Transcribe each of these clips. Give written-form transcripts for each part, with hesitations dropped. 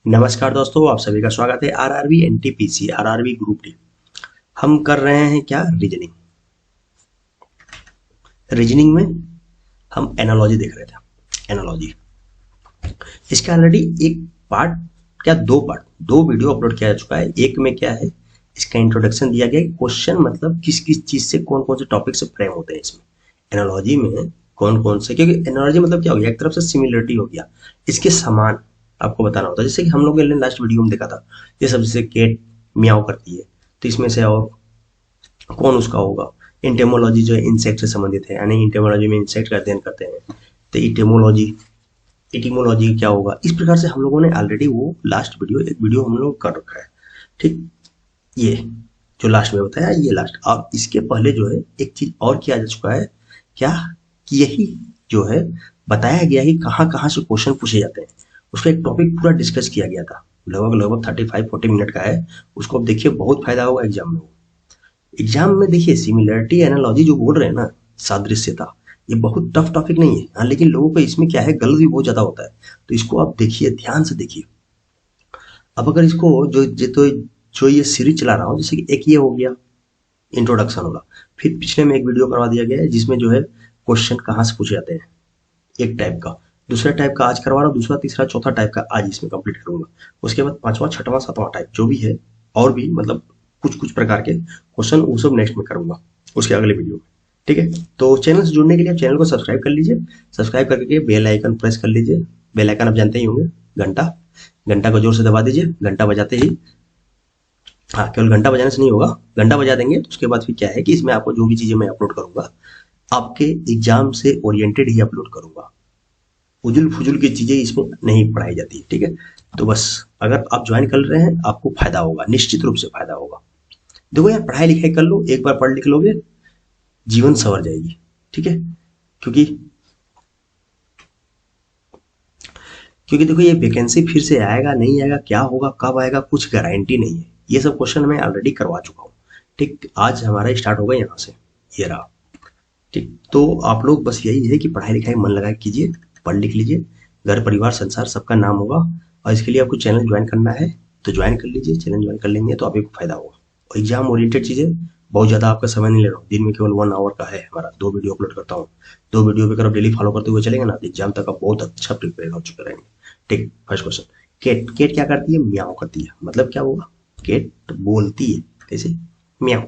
नमस्कार दोस्तों, आप सभी का स्वागत है RRB NTPC RRB group D. हम कर रहे हैं क्या, रीजनिंग। रीजनिंग में हम एनालॉजी देख रहे थे। एनालॉजी इसका ऑलरेडी एक पार्ट, क्या दो पार्ट, दो वीडियो अपलोड किया जा चुका है। एक में क्या है, इसका इंट्रोडक्शन दिया गया है, क्वेश्चन मतलब किस किस चीज से कौन कौन से टॉपिक से फ्रेम होते हैं इसमें एनालॉजी में, कौन कौन से, क्योंकि एनालॉजी मतलब क्या हो गया, एक तरफ से सिमिलरिटी हो गया, इसके समान आपको बताना होता है। जैसे कि हम लोग ने लास्ट वीडियो में देखा था, ये सब जैसे केट मियाओ करती है, तो इसमें से और कौन उसका होगा। इंटेमोलॉजी जो है इंसेक्ट से संबंधित है, यानी इंटेमोलॉजी में इंसेक्ट का अध्ययन करते हैं, तो इटेमोलॉजी, इटिमोलॉजी क्या होगा। इस प्रकार से हम लोगों ने ऑलरेडी वो लास्ट वीडियो, एक वीडियो हम लोग कर रखा है। ठीक, ये जो लास्ट में बताया, ये लास्ट। अब इसके पहले जो है एक चीज और किया जा चुका है, क्या कि यही जो है बताया गया है कहाँ कहाँ से क्वेश्चन पूछे जाते हैं। उसका एक टॉपिक पूरा डिस्कस किया गया था, लगभग लगभग 35-40 मिनट का है। उसको अब देखिए, बहुत फायदा होगा एग्जाम में। एग्जाम में देखिए, सिमिलरिटी एनालॉजी जो बोल रहे हैं ना, सादृश्यता, ये बहुत टफ टॉपिक नहीं है। हाँ, लेकिन लोगों को इसमें क्या है, गलत भी बहुत ज्यादा होता है। तो इसको आप देखिए, ध्यान से देखिए। अब अगर इसको जो ये सीरीज चला रहा हूँ, जैसे कि एक ये हो गया इंट्रोडक्शन वाला, फिर पिछले में एक वीडियो करवा दिया गया है जिसमें जो है क्वेश्चन कहाँ से पूछे जाते हैं, एक टाइप का। दूसरा टाइप का आज करवा रहा हूँ, दूसरा तीसरा चौथा टाइप का आज इसमें कंप्लीट करूंगा। उसके बाद पांचवा छठवां सातवां टाइप जो भी है, और भी मतलब कुछ कुछ प्रकार के क्वेश्चन, वो सब नेक्स्ट में करूंगा उसके अगले वीडियो में। ठीक है, तो चैनल से जुड़ने के लिए चैनल को सब्सक्राइब कर लीजिए। सब्सक्राइब करके बेल आइकन प्रेस कर लीजिए। बेल आइकन आप जानते ही होंगे, घंटा, घंटा को जोर से दबा दीजिए। घंटा बजाते ही, हाँ, केवल घंटा बजाने से नहीं होगा, घंटा बजा देंगे तो उसके बाद फिर क्या है कि इसमें आपको जो भी चीजें मैं अपलोड करूंगा, आपके एग्जाम से ओरिएंटेड ही अपलोड करूंगा। उजुल फुजुल की चीजें इसमें नहीं पढ़ाई जाती। ठीक है, तो बस अगर आप ज्वाइन कर रहे हैं, आपको फायदा होगा, निश्चित रूप से फायदा होगा। देखो यार, पढ़ाई लिखाई कर लो, एक बार पढ़ लिख लोगे, जीवन संवर जाएगी। ठीक है, क्योंकि क्योंकि देखो, ये वैकेंसी फिर से आएगा नहीं आएगा, क्या होगा, कब आएगा, कुछ गारंटी नहीं है। ये सब क्वेश्चन मैं ऑलरेडी करवा चुका हूँ। ठीक, आज हमारा स्टार्ट होगा यहाँ से, ये रहा। ठीक, तो आप लोग बस यही है कि पढ़ाई लिखाई मन लगा कीजिए, पढ़ लिख लीजिए, घर परिवार संसार सबका नाम होगा। और इसके लिए आपको चैनल ज्वाइन करना है तो ज्वाइन कर लीजिए। चैनल ज्वाइन कर लेंगे तो आपको फायदा होगा। और एग्जाम ओरिएंटेड चीजें, बहुत ज्यादा आपका समय नहीं ले रहा हूँ, दिन में केवल 1 आवर का है हमारा, 2 वीडियो अपलोड करता हूँ। 2 वीडियो पे अगर आप डेली फॉलो करते हुए चलेंगे ना, तो एग्जाम तक आप बहुत अच्छा प्रिपेयर हो चुके रहेंगे। ठीक, फर्स्ट क्वेश्चन, केट। केट क्या करती है, म्याऊ करती है। मतलब क्या होगा, केट बोलती है कैसे, म्याऊ।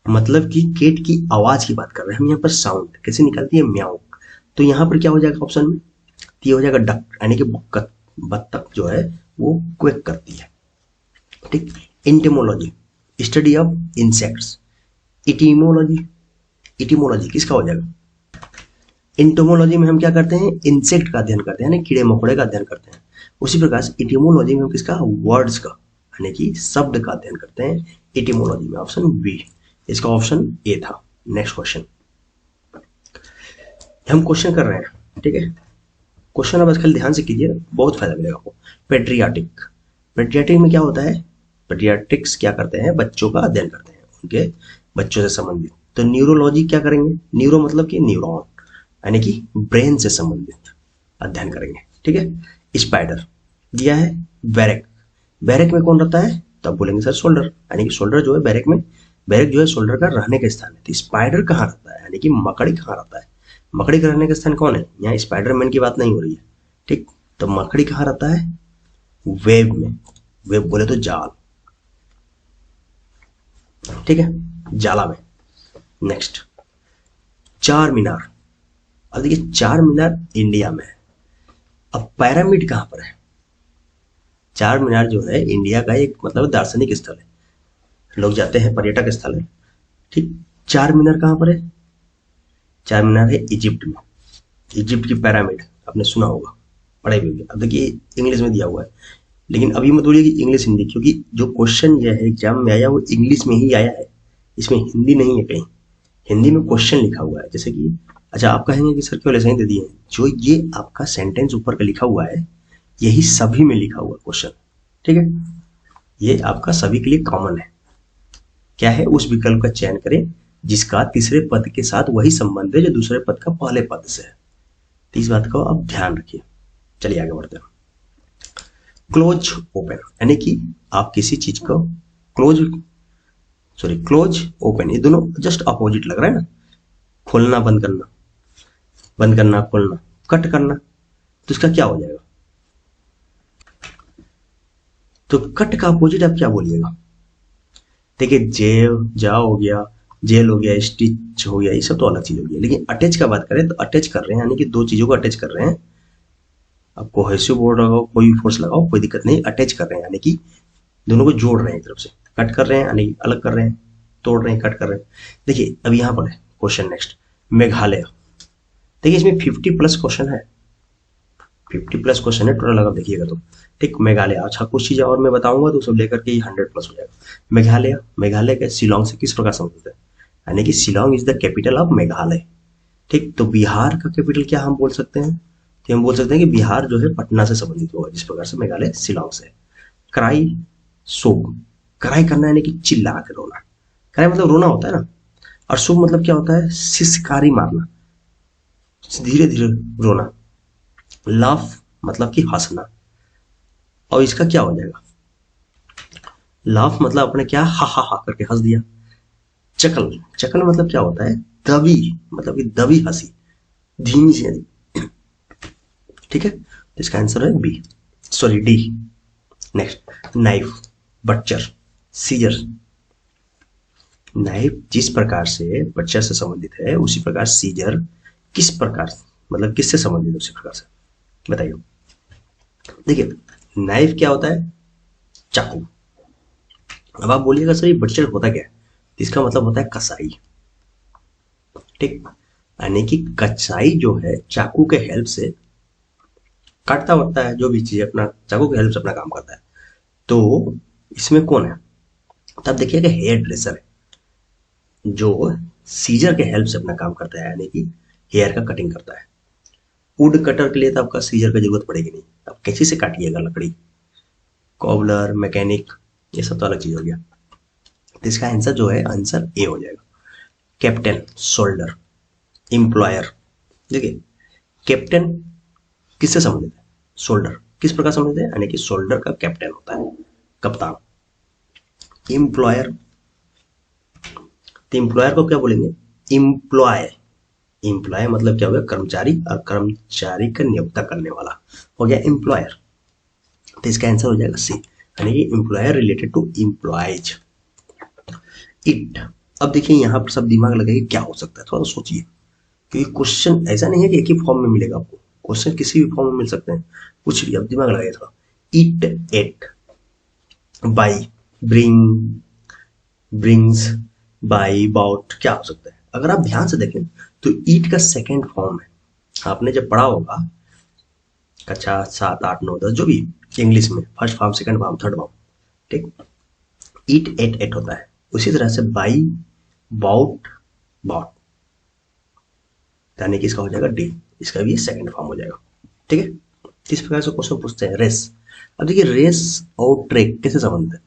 मतलब कि केट की आवाज की बात कर रहे हैं हम यहाँ पर, साउंड कैसे निकलती है, म्याऊ। तो यहाँ पर क्या हो जाएगा ऑप्शन में, ये हो जाएगा डक, यानी कि बत्तख, बत्तख जो है वो क्वेक करती है। ठीक, इंटेमोलॉजी, स्टडी ऑफ इंसेक्ट्स। इटीमोलॉजी, इटीमोलॉजी किसका हो जाएगा, इंटोमोलॉजी में हम क्या करते हैं, इंसेक्ट का अध्ययन करते हैं, यानी कीड़े मकोड़े का अध्ययन करते हैं। उसी प्रकार से इटीमोलॉजी में हम किसका, वर्ड्स का, यानी कि शब्द का अध्ययन करते हैं। इटीमोलॉजी में ऑप्शन बी, इसका ऑप्शन ए था। नेक्स्ट क्वेश्चन, हम क्वेश्चन कर रहे हैं। ठीक है, क्वेश्चन अब आजकल ध्यान से कीजिए, बहुत फायदा मिलेगा आपको। पेट्रियाटिक, पेट्रियाटिक में क्या होता है, पेट्रियाटिक्स क्या करते हैं, बच्चों का अध्ययन करते हैं, उनके बच्चों से संबंधित। तो न्यूरोलॉजी क्या करेंगे, न्यूरो मतलब कि न्यूरॉन, यानी कि ब्रेन से संबंधित अध्ययन करेंगे। ठीक है, स्पाइडर दिया है, बैरक, बैरक में कौन रहता है, तब बोलेंगे सर शोल्डर, यानी कि शोल्डर जो है बैरक में, बैरक जो है शोल्डर का रहने का स्थान है। तो स्पाइडर कहाँ रहता है, यानी कि मकड़ी कहाँ रहता है, मकड़ी का रहने का स्थान कौन है, यहाँ स्पाइडरमैन की बात नहीं हो रही है। ठीक, तो मकड़ी कहाँ रहता है, वेब में, वेब बोले तो जाल। ठीक है, जाला में। नेक्स्ट, चार मीनार। अब देखिए, चार मीनार इंडिया में है। अब पैरामिड कहाँ पर है, चार मीनार जो है इंडिया का एक मतलब दार्शनिक स्थल है, लोग जाते हैं, पर्यटक स्थल है। ठीक, चार मीनार कहाँ पर है, चार मीनार है इजिप्ट में। इजिप्ट की पैरामिड आपने सुना होगा, पढ़े भी होंगे। अब देखिए, इंग्लिश में दिया हुआ है, लेकिन अभी मत बोलिए कि इंग्लिश हिंदी, क्योंकि जो क्वेश्चन यह है एग्जाम में आया वो इंग्लिश में ही आया है, इसमें हिंदी नहीं है कहीं। हिंदी में क्वेश्चन लिखा हुआ है, जैसे कि, अच्छा आप कहेंगे कि सर क्यों ऐसे ही दे दिए हैं, जो ये आपका सेंटेंस ऊपर का लिखा हुआ है, यही सभी में लिखा हुआ क्वेश्चन। ठीक है, ये आपका सभी के लिए कॉमन है। क्या है, उस विकल्प का चयन करें जिसका तीसरे पद के साथ वही संबंध है जो दूसरे पद का पहले पद से है। तो इस बात को आप ध्यान रखिए। चलिए आगे बढ़ते हैं। क्लोज ओपन, यानी कि आप किसी चीज को क्लोज क्लोज ओपन, ये दोनों जस्ट अपोजिट लग रहा है ना। खोलना बंद करना, बंद करना खोलना, कट करना, तो इसका क्या हो जाएगा? तो कट का अपोजिट आप क्या बोलिएगा? देखिए जेल जा हो गया, जेल हो गया, स्टिच हो गया, ये सब तो अलग चीज हो गया। लेकिन अटैच का बात करें तो अटैच कर रहे हैं, यानी कि दो चीजों को अटैच कर रहे हैं। आप कोहेसिव बोर्ड लगाओ, कोई भी फोर्स लगाओ, कोई दिक्कत नहीं, अटैच कर रहे हैं यानी कि दोनों को जोड़ रहे हैं एक तरफ से। कट कर रहे हैं यानी अलग कर रहे हैं, तोड़ रहे हैं, कट कर रहे हैं। देखिए अब यहाँ पर है क्वेश्चन नेक्स्ट, मेघालय। देखिए इसमें 50+ क्वेश्चन है, 50+ क्वेश्चन है टोटल अगर देखिएगा तो। ठीक, मेघालय। अच्छा कुछ चीजें और मैं बताऊंगा तो सब लेकर के 100+ हो जाएगा। मेघालय, मेघालय के शिलोंग से किस प्रकार संबंधित है? यानी कि Shillong is the capital of Meghalaya. ठीक, तो बिहार का कैपिटल क्या हम बोल सकते हैं? तो हम बोल सकते हैं कि बिहार जो है पटना से संबंधित होगा, जिस प्रकार से मेघालय शिलोंग से। क्राई शोक, क्राई करना यानी कि चिल्ला के रोना, क्राई मतलब रोना होता है ना। और शोक मतलब क्या होता है? सिसकारी मारना, धीरे धीरे रोना। लाफ मतलब कि हंसना, और इसका क्या हो जाएगा? लाफ मतलब अपने क्या हा करके हंस दिया। चकल, चकल मतलब क्या होता है? दबी, मतलब कि दबी हंसी, धीमी सी हंसी। ठीक है, तो इसका आंसर है B, sorry D. Next, knife, butcher, scissor. Knife जिस प्रकार से बच्चर से संबंधित है, उसी प्रकार सीजर किस प्रकार, मतलब किससे संबंधित है उसी प्रकार से, बताइए। देखिए नाइफ क्या होता है? चाकू। अब आप बोलिएगा सर ये बच्चर होता क्या है? इसका मतलब होता है कसाई। ठीक, यानी कि कसाई जो है चाकू के हेल्प से काटता वटता है, जो भी चीज अपना चाकू के हेल्प से अपना काम करता है। तो इसमें कौन है? तब देखिएगा हेयर ड्रेसर है, जो सीजर के हेल्प से अपना काम करता है, यानी कि हेयर का कटिंग करता है। वुड कटर के लिए तो आपका सीजर की जरूरत पड़ेगी नहीं, आप कैंची से काटिएगा लकड़ी। कॉबलर, मैकेनिक, ये सब तो अलग चीज हो गया। तो इसका आंसर जो है, आंसर ए हो जाएगा। Captain, soldier, employer. देखिए कैप्टन किससे संबंधित है? सोल्डर किस प्रकार संबंधित है? यानी कि सोल्डर का कैप्टन होता है, कप्तान। एम्प्लॉयर, तो एम्प्लॉयर को क्या बोलेंगे? एम्प्लॉय। एम्प्लॉय मतलब क्या हो गया? कर्मचारी, और कर्मचारी का नियोक्ता करने वाला हो गया एम्प्लॉयर। तो इसका आंसर हो जाएगा सी, यानी कि employer related to employees. It, अब देखिए यहाँ पर सब दिमाग लगाइए, क्या हो सकता है थोड़ा सोचिए, क्योंकि क्वेश्चन ऐसा नहीं है कि एक ही फॉर्म में मिलेगा आपको, क्वेश्चन किसी भी फॉर्म में मिल सकते हैं, कुछ भी। अब दिमाग लगाइए थोड़ा। It, at, by, bring, brings, by, bout, क्या हो सकता है? अगर आप ध्यान से देखें तो ईट का सेकेंड फॉर्म है, आपने जब पढ़ा होगा कक्षा 7, 8, 9, 10 जो भी इंग्लिश में, first form, second form, third form. ठीक, ईट, एट, एट होता है। उसी तरह से बाई, बाउट, बाउट, यानी कि इसका हो जाएगा डी, इसका भी सेकंड फॉर्म हो जाएगा। ठीक है, इस प्रकार से क्वेश्चन पूछते हैं। रेस, अब देखिए रेस और ट्रैक कैसे संबंधित है?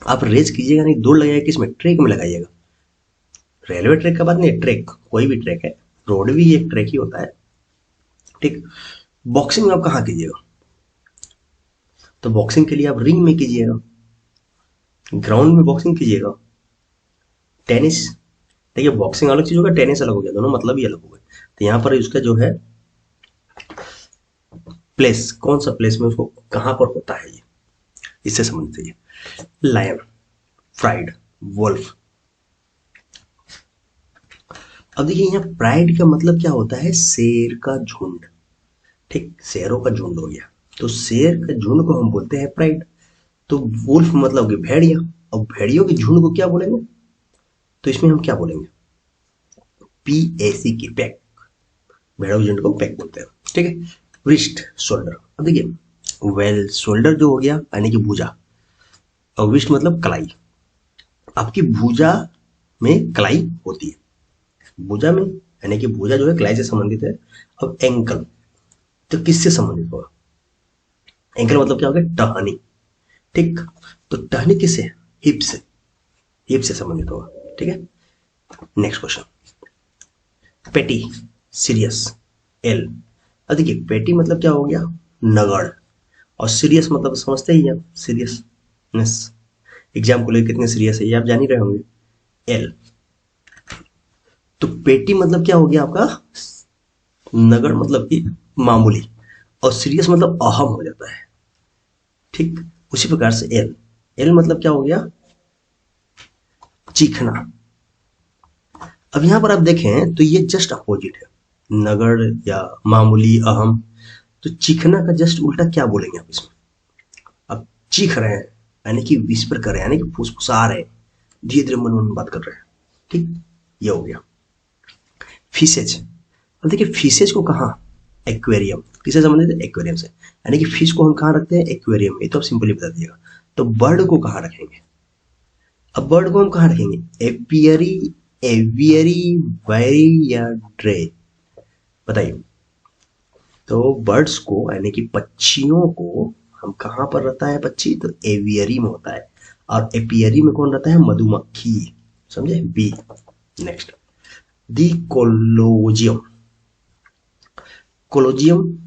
आप रेस कीजिएगा नहीं, दौड़ लगाइएगा किसमें? ट्रैक में लगाइएगा। रेलवे ट्रैक का बात नहीं है, ट्रैक कोई भी ट्रैक है, रोड भी एक ट्रैक ही होता है। ठीक, बॉक्सिंग आप कहाँ कीजिएगा? तो बॉक्सिंग के लिए आप रिंग में कीजिएगा, ग्राउंड में बॉक्सिंग कीजिएगा। टेनिस, देखिए बॉक्सिंग अलग चीज होगा, टेनिस अलग हो गया, दोनों मतलब ही अलग हो गए। तो यहाँ पर उसका जो है प्लेस, कौन सा प्लेस में उसको कहाँ पर होता है, ये इससे समझ चाहिए। Lion, pride, wolf. अब देखिए यहाँ प्राइड का मतलब क्या होता है? शेर का झुंड। ठीक, शेरों का झुंड हो गया, तो शेर के झुंड को हम बोलते हैं प्राइड। तो वुल्फ मतलब कि भेड़िया, और भेड़ियों के झुंड को क्या बोलेंगे? तो इसमें हम क्या बोलेंगे? PAC की, पैक। भेड़ों के झुंड को पैक बोलते हैं। ठीक है, रिस्ट, शोल्डर। अब देखिए वेल, शोल्डर जो हो गया यानी कि भुजा, और विस्ट मतलब कलाई। आपकी भुजा में कलाई होती है, भुजा में, यानी कि भुजा जो है कलाई से संबंधित है। अब एंकल, तो किससे संबंधित होगा? एंकल मतलब क्या हो गया? टहनी। ठीक, तो टहनी किससे? हिप से, हिप से संबंधित होगा। ठीक है, नेक्स्ट क्वेश्चन। पेटी, सीरियस, एल। अब देखिए पेटी मतलब क्या हो गया? नगड़, और सीरियस मतलब समझते ही हैं, सीरियसनेस, एग्जाम को लेकर कितने सीरियस है ये आप जान ही रहे होंगे, एल। तो पेटी मतलब क्या हो गया आपका, नगण्य मतलब कि मामूली, और सीरियस मतलब अहम हो जाता है, ठीक। उसी प्रकार से एल, एल मतलब क्या हो गया, चीखना। अब यहां पर आप देखें तो ये जस्ट अपोजिट है, नगण्य या मामूली, अहम। तो चीखना का जस्ट उल्टा क्या बोलेंगे आप इसमें, आप चीख रहे हैं यानी कि विस्पर कर रहे हैं, यानी कि फुसफुसा रहे हैं, धीरे धीरे मन मन बात कर रहे हैं, ठीक। ये हो गया फिशेज। अब देखिए फिशेज को कहाँ, एक्वेरियम, किससे संबंधित है, एक्वेरियम से, यानी कि फिश को हम कहाँ रखते हैं, एक्वेरियम में, तो आप सिंपली बता दीजिएगा। तो बर्ड को कहाँ रखेंगे, अब बर्ड को हम कहाँ रखेंगे, एपियरी, एवियरी, वायरी या ड्रे, बताइए। तो बर्ड्स को यानी कि पक्षियों को हम कहाँ पर रहता है पक्षी, तो एवियरी में होता है, और एपियरी में कौन रहता है, मधुमक्खी, समझे, बी। नेक्स्ट, दी कोलोजियम, कोलोजियम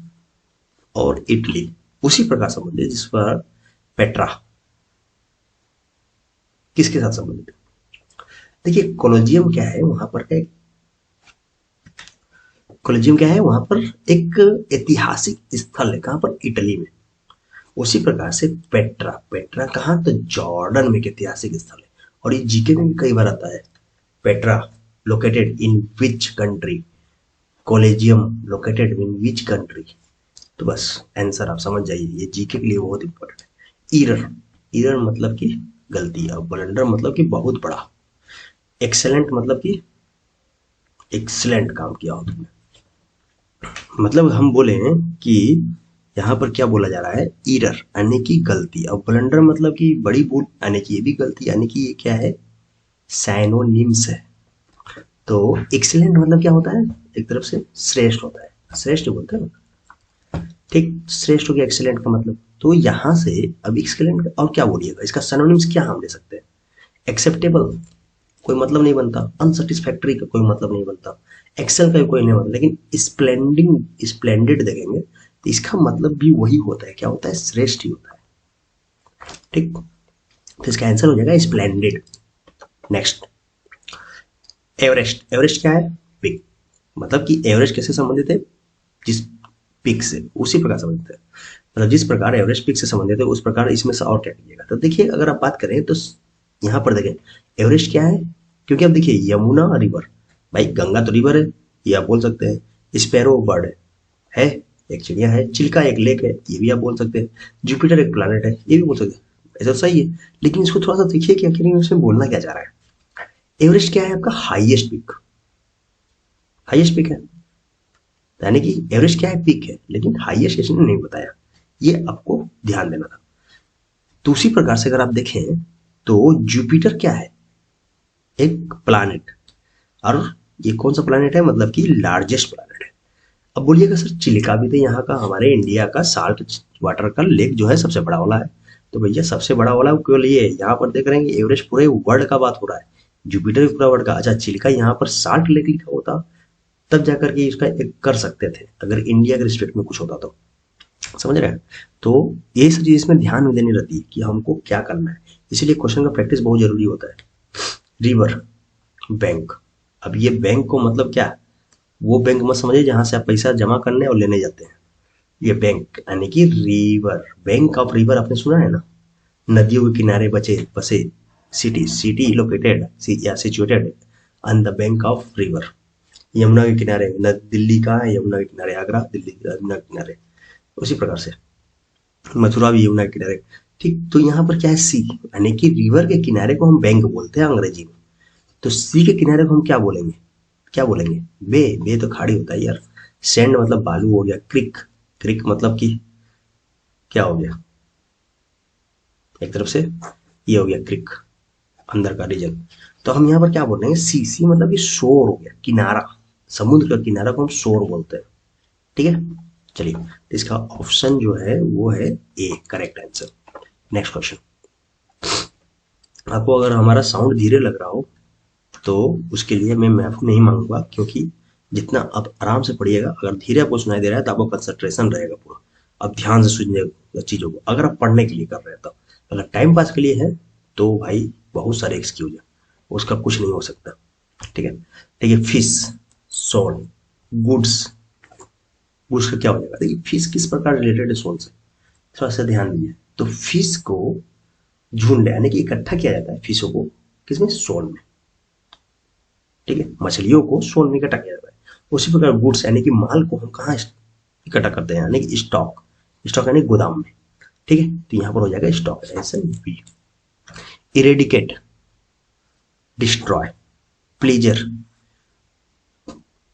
और इटली उसी प्रकार संबंधित जिस पर पेट्रा किसके साथ संबंधित है। देखिए कोलोजियम क्या है, वहां पर एक कोलोजियम क्या है, वहां पर एक ऐतिहासिक स्थल है, कहां पर, इटली में। उसी प्रकार से पेट्रा, पेट्रा कहाँ, तो जॉर्डन में एक ऐतिहासिक स्थल है, और ये जीके में भी कई बार आता है, Petra located in which country, collegium located in which country. तो बस आंसर आप समझ जाइए, ये जीके के लिए बहुत इंपॉर्टेंट है। ईरर, ईरर मतलब कि गलती, और ब्लंडर मतलब कि बहुत बड़ा। एक्सेलेंट मतलब कि एक्सीलेंट काम किया हो तुमने, मतलब हम बोले कि यहाँ पर क्या बोला जा रहा है, ईरर यानी कि गलती, और ब्लंडर मतलब कि बड़ी भूल, यानी कि ये भी गलती, यानी कि ये क्या है, साइनोनिम्स है। तो एक्सीलेंट मतलब क्या होता है, एक तरफ से श्रेष्ठ होता है, श्रेष्ठ बोलते हैं ना, ठीक, श्रेष्ठ हो गया एक्सीलेंट का मतलब। तो यहाँ से अब एक्सीलेंट और क्या बोलिएगा, इसका सिनोनिम्स क्या हम ले सकते हैं, एक्सेप्टेबल कोई मतलब नहीं बनता, अनसेटिस्फैक्टरी का कोई मतलब नहीं बनता, एक्सेल का भी कोई नहीं बनता, लेकिन स्प्लेंडिंग, स्प्लेंडेड देखेंगे तो इसका मतलब भी वही होता है, क्या होता है, श्रेष्ठ ही होता है, ठीक। तो इसका आंसर हो जाएगा स्प्लेंडेड। नेक्स्ट, एवरेस्ट, एवरेस्ट क्या है, पिक, मतलब कि एवरेस्ट कैसे संबंधित है, जिस पिक से, उसी प्रकार संबंधित है, मतलब जिस प्रकार एवरेस्ट पिक से संबंधित है उस प्रकार इसमें से और क्या कीजिएगा। तो देखिए अगर आप बात करें तो यहाँ पर देखें एवरेस्ट क्या है, क्योंकि अब देखिए यमुना रिवर, भाई गंगा तो रिवर है, ये आप बोल सकते हैं, स्पैरो बर्ड है, एक चिड़िया है, चिल्का एक लेक है, ये भी आप बोल सकते हैं, जुपिटर एक प्लैनेट है, ये भी बोल सकते हैं, ऐसा सही है। लेकिन इसको थोड़ा सा देखिए कि आखिर में इसमें बोलना क्या चाह रहा है। एवरेस्ट क्या है आपका, हाईएस्ट पिक, हाईएस्ट पिक है, यानी कि एवरेस्ट क्या है, पिक है, लेकिन हाईएस्ट इसने नहीं बताया, ये आपको ध्यान देना था। तो उसी प्रकार से अगर आप देखें तो जुपिटर क्या है, एक प्लैनेट, और ये कौन सा प्लैनेट है, मतलब कि लार्जेस्ट प्लैनेट है। अब बोलिएगा सर चिलिका भी तो यहाँ का, हमारे इंडिया का साल्ट वाटर का लेक जो है सबसे बड़ा वाला है, तो भैया सबसे बड़ा वाला केवल ये है, यहाँ पर देख रहे हैं एवरेस्ट पूरे वर्ल्ड का बात हो रहा है, जुपिटर भी पूरा वर्ल्ड का। अच्छा चिलिका यहाँ पर साल्ट लेक लिखा होता तब जाकर के इसका एक कर सकते थे, अगर इंडिया के रिस्पेक्ट में कुछ होता तो, समझ रहे हैं। तो ये सब चीज इसमें ध्यान में देनी रहती है कि हमको क्या करना है, इसीलिए क्वेश्चन का प्रैक्टिस बहुत जरूरी होता है। रिवर, बैंक, अब ये बैंक को मतलब क्या, वो बैंक मत समझिए जहां से आप पैसा जमा करने और लेने जाते हैं, ये बैंक यानी कि रिवर, बैंक ऑफ रिवर आपने सुना है ना, नदियों के किनारे बचे बसे सिटी, सिटी लोकेटेड या situated on the bank of river, Yamuna के किनारे, न दिल्ली का है यमुना के किनारे, आगरा दिल्ली यमुना के किनारे, उसी प्रकार से मथुरा भी यमुना के किनारे, ठीक। तो यहाँ पर क्या है, सी, यानी कि रिवर के किनारे को हम बैंक बोलते हैं अंग्रेजी में, तो सी के किनारे को हम क्या बोलेंगे, क्या बोलेंगे, बे, बे तो खाड़ी होता है यार, सैंड मतलब बालू हो गया, क्रिक, क्रिक मतलब कि क्या हो गया, एक तरफ से ये हो गया क्रिक, अंदर का रीजन। तो हम यहाँ पर क्या बोल रहे हैं, सी, सी मतलब कि शोर हो गया, किनारा, समुद्र का किनारा को हम शोर बोलते हैं, ठीक है। चलिए तो इसका ऑप्शन जो है वो है ए, करेक्ट आंसर। नेक्स्ट क्वेश्चन, आपको अगर हमारा साउंड धीरे लग रहा हो तो उसके लिए मैं माफी नहीं मांगूंगा, क्योंकि जितना आप आराम से पढ़िएगा, अगर धीरे आपको सुनाई दे रहा है तो आपको कंसंट्रेशन रहेगा पूरा, आप ध्यान से सुनिएगा, चीजों को, अगर आप पढ़ने के लिए कर रहे हैं तो। अगर टाइम पास के लिए है तो भाई बहुत सारे एक्सक्यूज है, उसका कुछ नहीं हो सकता। ठीक है, देखिए फिश, सोल, गुड्स। गुड्स का क्या हो जाएगा, देखिए फिश किस प्रकार रिलेटेड है सोल से, थोड़ा सा ध्यान दीजिए। तो फिश को झुंड यानी कि इकट्ठा किया जाता है फिशों को, किसमें, सोल में। ठीक है, मछलियों को सोल में इकट्ठा किया जाता है। उसी प्रकार गुड्स यानी कि माल को हम कहाँ इकट्ठा करते हैं, यानी कि स्टॉक। स्टॉक यानी गोदाम में। ठीक है, तो यहां पर हो जाएगा stock, answer B. Eradicate, destroy, pleasure.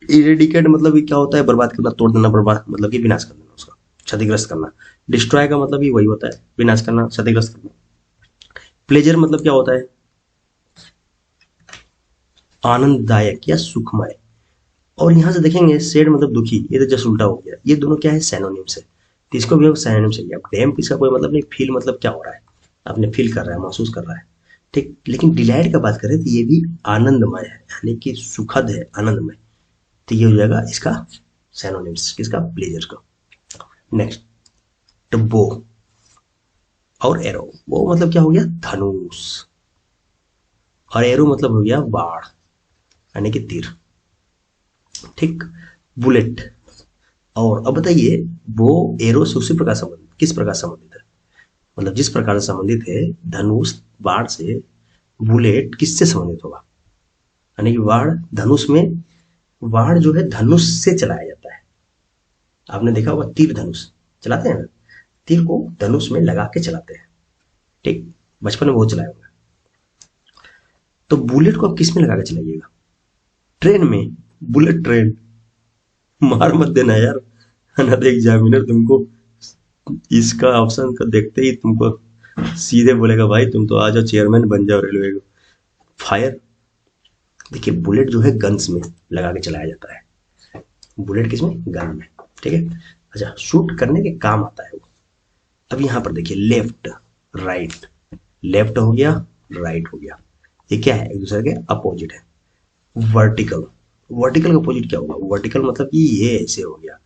Eradicate मतलब ये क्या होता है, बर्बाद करना, तोड़ देना, बर्बाद मतलब कि विनाश कर देना, उसका क्षतिग्रस्त करना। डिस्ट्रॉय का मतलब ही वही होता है, विनाश करना, क्षतिग्रस्त करना। प्लेजर मतलब क्या होता है, आनंददायक या सुखमय। और यहां से देखेंगे सेड मतलब दुखी, ये तो जस्ट उल्टा हो गया, ये दोनों क्या है, सैनोनिम्स है, तो इसको भी हम सैनोनिम चाहिए। अब डैम्प इसका कोई मतलब नहीं, फील मतलब क्या हो रहा है, आपने फील कर रहा है, महसूस कर रहा है। ठीक, लेकिन डिलाइट का बात करें तो ये भी आनंदमय है, यानी कि सुखद है, आनंदमय। तो ये हो जाएगा इसका सैनोनिम्स, किसका, प्लेजर का। नेक्स्ट, तो बो और एरो। वो मतलब क्या हो गया, धनुष, और एरो मतलब हो गया बाढ़ यानी कि तीर। ठीक, बुलेट। और अब बताइए, वो एरो से उसी प्रकार संबंधित, किस प्रकार संबंधित है, मतलब जिस प्रकार से संबंधित है धनुष बाढ़ से, बुलेट किससे संबंधित होगा, यानी कि बाढ़ धनुष में, बाढ़ जो है धनुष से चलाया जाता है। आपने देखा होगा तीर धनुष चलाते हैं ना, तीर को धनुष में लगा के चलाते हैं। ठीक, बचपन में बहुत चलाया होगा। तो बुलेट को आप किस में लगा के चलाइएगा, ट्रेन में, बुलेट ट्रेन। मार मत देना यार, है ना, तो एग्जामिनर तुमको इसका ऑप्शन को देखते ही तुमको सीधे बोलेगा भाई तुम तो आ जाओ चेयरमैन बन जाओ रेलवे को। फायर, देखिए बुलेट जो है गन्स में लगा के चलाया जाता है, बुलेट किसमें, गन में। ठीक है, अच्छा, शूट करने के काम आता है वो। अब यहां पर देखिए लेफ्ट राइट, लेफ्ट हो गया, राइट हो गया, ये क्या है, एक दूसरे के अपोजिट है। वर्टिकल, वर्टिकल का अपोजिट क्या होगा, वर्टिकल मतलब कि ये ऐसे हो गया,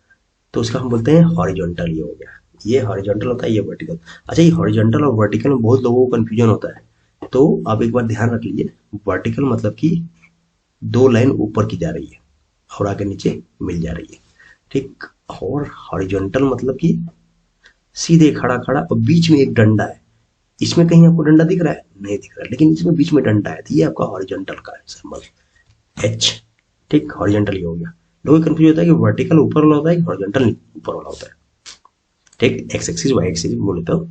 तो उसका हम बोलते हैं हॉरिजॉन्टल, ये हो गया, ये हॉरिजॉन्टल होता है, ये वर्टिकल। अच्छा, ये हॉरिजॉन्टल और वर्टिकल में बहुत लोगों को कंफ्यूजन होता है, तो आप एक बार ध्यान रख लीजिए। वर्टिकल मतलब कि दो लाइन ऊपर की जा रही है और आगे नीचे मिल जा रही है। ठीक, और हॉरिजॉन्टल मतलब कि सीधे खड़ा खड़ा और बीच में एक डंडा है। इसमें कहीं आपको डंडा दिख रहा है, नहीं दिख रहा है, लेकिन इसमें बीच में डंडा है, तो ये आपका हॉरिजॉन्टल का है सिंबल, एच। ठीक, हॉरिजॉन्टल ये हो गया। लोग कंफ्यूज होता है कि वर्टिकल ऊपर वाला होता है कि हॉरिजॉन्टल ऊपर वाला होता है। ठीक, एक्स एक्सिस वाई एक्सिस बोले तो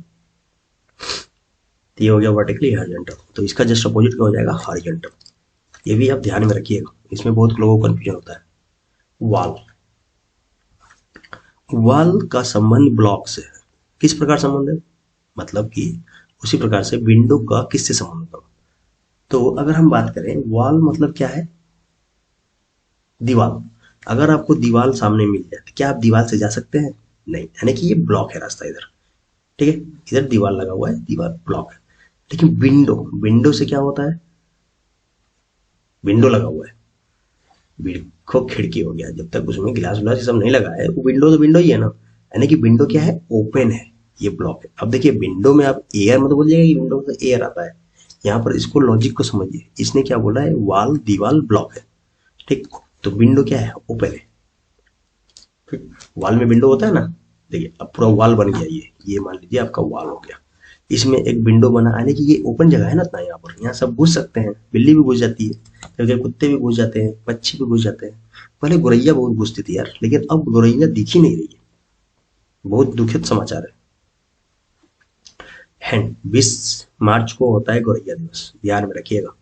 ये हो गया वर्टिकल, ये हॉरिजॉन्टल, तो इसका जस्ट अपोजिट क्या हो जाएगा, हॉरिजॉन्टल। ये भी आप ध्यान में रखिएगा, इसमें बहुत लोगों को कंफ्यूजन होता है। वॉल, वॉल का संबंध ब्लॉक से है, किस प्रकार संबंध है, मतलब कि उसी प्रकार से विंडो का किससे संबंध होगा। तो अगर हम बात करें वॉल मतलब क्या है, दीवार। अगर आपको दीवार सामने मिल जाए तो क्या आप दीवार से जा सकते हैं, नहीं, यानी कि ये ब्लॉक है रास्ता इधर। ठीक है, इधर दीवार लगा हुआ है, दीवार ब्लॉक है। लेकिन विंडो, विंडो से क्या होता है, विंडो लगा हुआ है, देखो खिड़की हो गया, जब तक उसमें गिलास विलास ये सब नहीं लगा है, वो विंडो तो विंडो ही है ना, यानी कि विंडो क्या है, ओपन है, ये ब्लॉक है। अब देखिए विंडो में आप एयर मत बोलिएगा कि विंडो में एयर आता है, यहाँ पर इसको लॉजिक को समझिए, इसने क्या बोला है, वॉल दीवार ब्लॉक है। ठीक, तो विंडो क्या है, ओपन है। ठीक, वॉल में विंडो होता है ना, देखिए अब पूरा वॉल बन गया, ये मान लीजिए आपका वॉल हो गया, इसमें एक विंडो बना, यानी कि ये ओपन जगह है ना इतना, यहाँ पर यहाँ सब घुस सकते हैं, बिल्ली भी घुस जाती है, कभी कुत्ते भी घुस जाते हैं, पक्षी भी घुस जाते हैं। पहले गौरैया बहुत घुसती थी यार, लेकिन अब गौरैया दिख ही नहीं रही है, बहुत दुखद समाचार है। हैंड, 20 मार्च को होता है गौरैया दिवस, ध्यान में रखिएगा,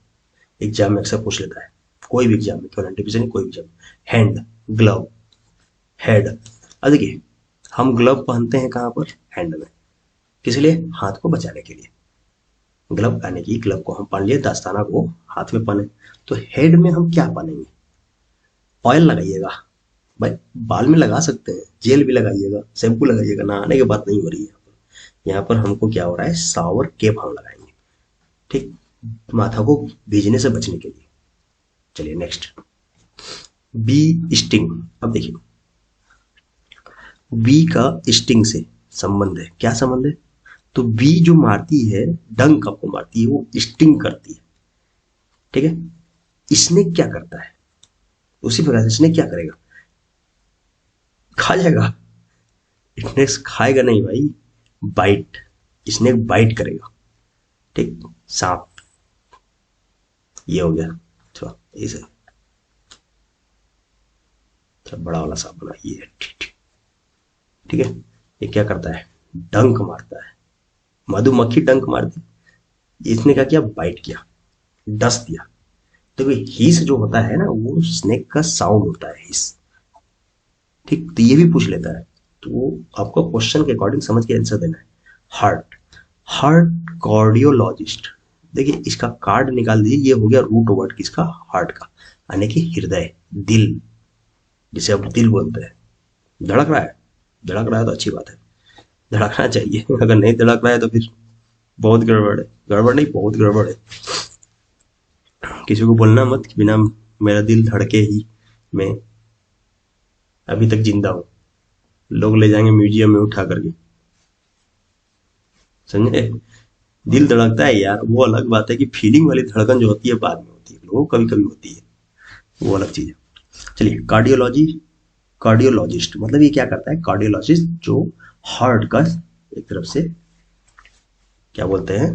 एग्जाम में अक्सर पूछ लेता है, कोई भी एग्जाम में, केवल एनटीपीसी नहीं, कोई भी एग्जाम। Hand, glove, head. अब देखिए हम ग्लव पहनते हैं कहाँ पर, हैंड में, किस लिए, हाथ को बचाने के लिए। ग्लव यानी कि ग्लव को हम पहन लिए, दस्ताना को हाथ में पहने। तो हेड में हम क्या पहनेंगे, ऑयल लगाइएगा भाई, बाल में लगा सकते हैं, जेल भी लगाइएगा, शैम्पू लगाइएगा, नहाने की बात नहीं हो रही है यहाँ पर हमको क्या हो रहा है, शावर कैप हम लगाएंगे। ठीक, माथा को भीजने से बचने के लिए। चलिए नेक्स्ट, बी स्टिंग। अब देखिए बी का स्टिंग से संबंध है। क्या संबंध है? तो बी जो मारती है, डंक आपको मारती है, वो स्टिंग करती है, ठीक है। स्नेक क्या करता है? उसी प्रकार से स्नेक क्या करेगा? खा जाएगा। स्नेक खाएगा नहीं भाई, बाइट, स्नेक बाइट करेगा, ठीक। सांप, ये हो गया। चलो इसे थोड़ा बड़ा वाला सांप बना, ये ठीक, ठीक है। ये क्या करता है? डंक मारता है। मधुमक्खी डंक मारती, इसने क्या किया? बाइट किया, डस दिया। तो हिस जो होता है ना, वो स्नेक का साउंड होता है, हिस, ठीक। तो ये भी पूछ लेता है, तो आपको क्वेश्चन के अकॉर्डिंग समझ के आंसर देना है। हार्ट, हार्ट कार्डियोलॉजिस्ट, देखिए इसका कार्ड निकाल दीजिए, ये हो गया रूट वर्ड किसका? हार्ट का, यानी कि हृदय, दिल, जिसे आप दिल बोलते हैं। धड़क रहा है? धड़क रहा है तो अच्छी बात है, धड़कना चाहिए। अगर नहीं धड़क रहा है तो फिर बहुत गड़बड़ है। गड़बड़ नहीं, बहुत गड़बड़ है। किसी को बोलना मत कि बिना मेरा दिल धड़के ही मैं अभी तक जिंदा हूं। लोग ले जाएंगे म्यूजियम में उठा करके, समझे? दिल धड़कता है यार, वो अलग बात है कि फीलिंग वाली धड़कन जो होती है बाद में होती है, लोगों को कभी कभी होती है, वो अलग चीज है। चलिए, कार्डियोलॉजी, कार्डियोलॉजिस्ट मतलब ये क्या करता है? कार्डियोलॉजिस्ट जो हार्ट का एक तरफ से क्या बोलते हैं,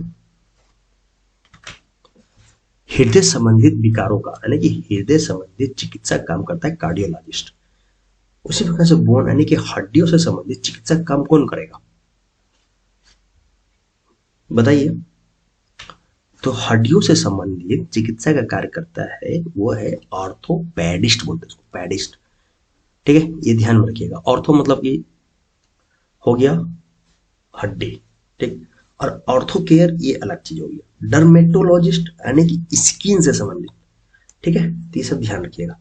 हृदय संबंधित विकारों का, यानी कि हृदय संबंधित चिकित्सा काम करता है कार्डियोलॉजिस्ट। उसी प्रकार से बोन यानी कि हड्डियों से संबंधित चिकित्सा काम कौन करेगा? बताइए। तो हड्डियों से संबंधित चिकित्सा का कार्य करता है, वो है ऑर्थोपेडिस्ट, बोलते हैं उसको, पैडिस्ट, ठीक है। ये ध्यान में रखिएगा। ऑर्थो मतलब कि हो गया हड्डी, ठीक। और ऑर्थो केयर ये अलग चीज हो गया। डर्मेटोलॉजिस्ट यानी कि स्किन से संबंधित, ठीक है। तो ये सब ध्यान रखिएगा,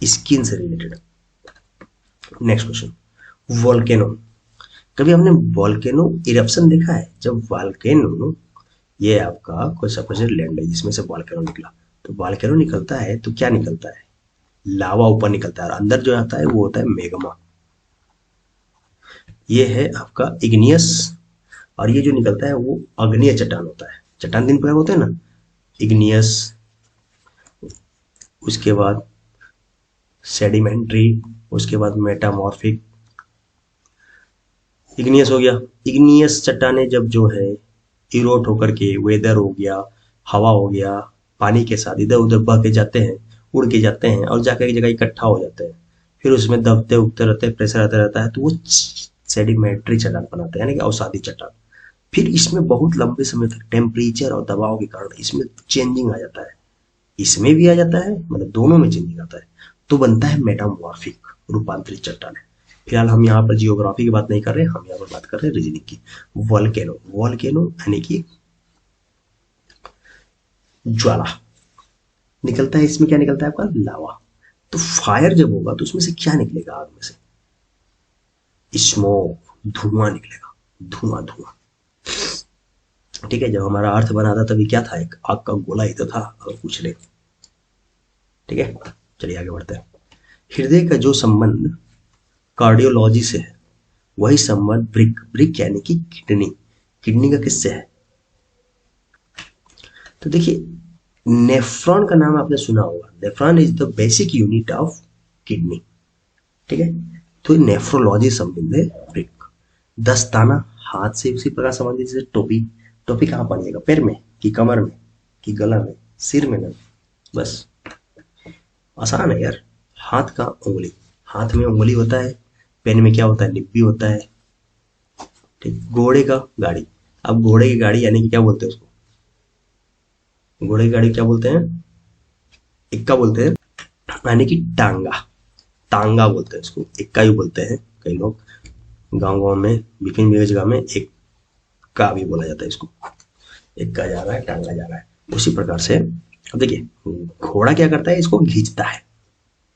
स्किन से रिलेटेड। Next question, volcano. कभी हमने वोल्केनो इरप्शन देखा है? जब वोल्केनो, ये आपका कोई सपोज लैंड है जिसमें से वोल्केनो निकला, तो वोल्केनो निकलता है तो क्या निकलता है? लावा ऊपर निकलता है, और अंदर जो आता है वो होता है मेगमा। ये है आपका इग्नियस, और ये जो निकलता है वो अग्निय चट्टान होता है। चट्टान तीन प्रकार होते हैं ना, इग्नियस, उसके बाद सेडिमेंट्री, उसके बाद मेटामॉर्फिक। इग्नियस हो गया, इग्नियस चट्टाने जब जो है इरोट होकर के वेदर हो गया, हवा हो गया, पानी के साथ इधर उधर बह के जाते हैं, उड़ के जाते हैं और जाकर एक जगह इकट्ठा हो जाते हैं, फिर उसमें दबते उगते रहते हैं, प्रेशर आता रहता है, तो वो सेडिमेंट्री चट्टान बनाते हैं, यानी कि अवसादी चट्टान। फिर इसमें बहुत लंबे समय तक टेम्परेचर और दबाव के कारण इसमें चेंजिंग आ जाता है, इसमें भी आ जाता है, मतलब दोनों में चेंजिंग आता है, तो बनता है मेटामॉर्फिक, रूपांतरित चट्टान है। फिलहाल हम यहाँ पर जियोग्राफी की बात नहीं कर रहे, हम यहाँ पर बात कर रहे हैं रीजनिंग की। वोल्केनो, वोल्केनो यानी कि ज्वाला निकलता है, इसमें क्या निकलता है आपका? लावा। तो फायर जब होगा तो उसमें से क्या निकलेगा? आग में से स्मोक, धुआं निकलेगा, धुआं धुआं, ठीक है। जब हमारा अर्थ बना था तभी क्या था? एक आग का गोला ही तो था, अगर पूछ ले, ठीक है। चलिए आगे बढ़ते हैं। हृदय का जो संबंध कार्डियोलॉजी से है, वही संबंध ब्रिक, ब्रिक यानी कि किडनी, किडनी का किससे है? तो देखिए, नेफ्रॉन का नाम आपने सुना होगा। Nephron is the basic unit of kidney, ठीक है। तो नेफ्रोलॉजी संबंध है ब्रिक। दस्ताना, हाथ से उसी प्रकार संबंधित, जैसे टोपी, टोपी कहाँ पहनिएगा? पैर में कि कमर में कि गला में, सिर में ना, बस आसान है यार। हाथ का उंगली, हाथ में उंगली होता है, पेन में क्या होता है? निब्बी होता है, ठीक। घोड़े का गाड़ी, अब घोड़े की गाड़ी यानी कि क्या बोलते हैं उसको? घोड़े की गाड़ी क्या बोलते हैं? इक्का बोलते हैं, यानी कि टांगा, टांगा बोलते हैं इसको, इक्का ही बोलते हैं कई लोग। गांव गांव में विभिन्न जगह में एक का भी बोला जाता है इसको, इक्का जा रहा है, टांगा जा रहा है। उसी प्रकार से अब देखिए, घोड़ा क्या करता है? इसको खींचता है,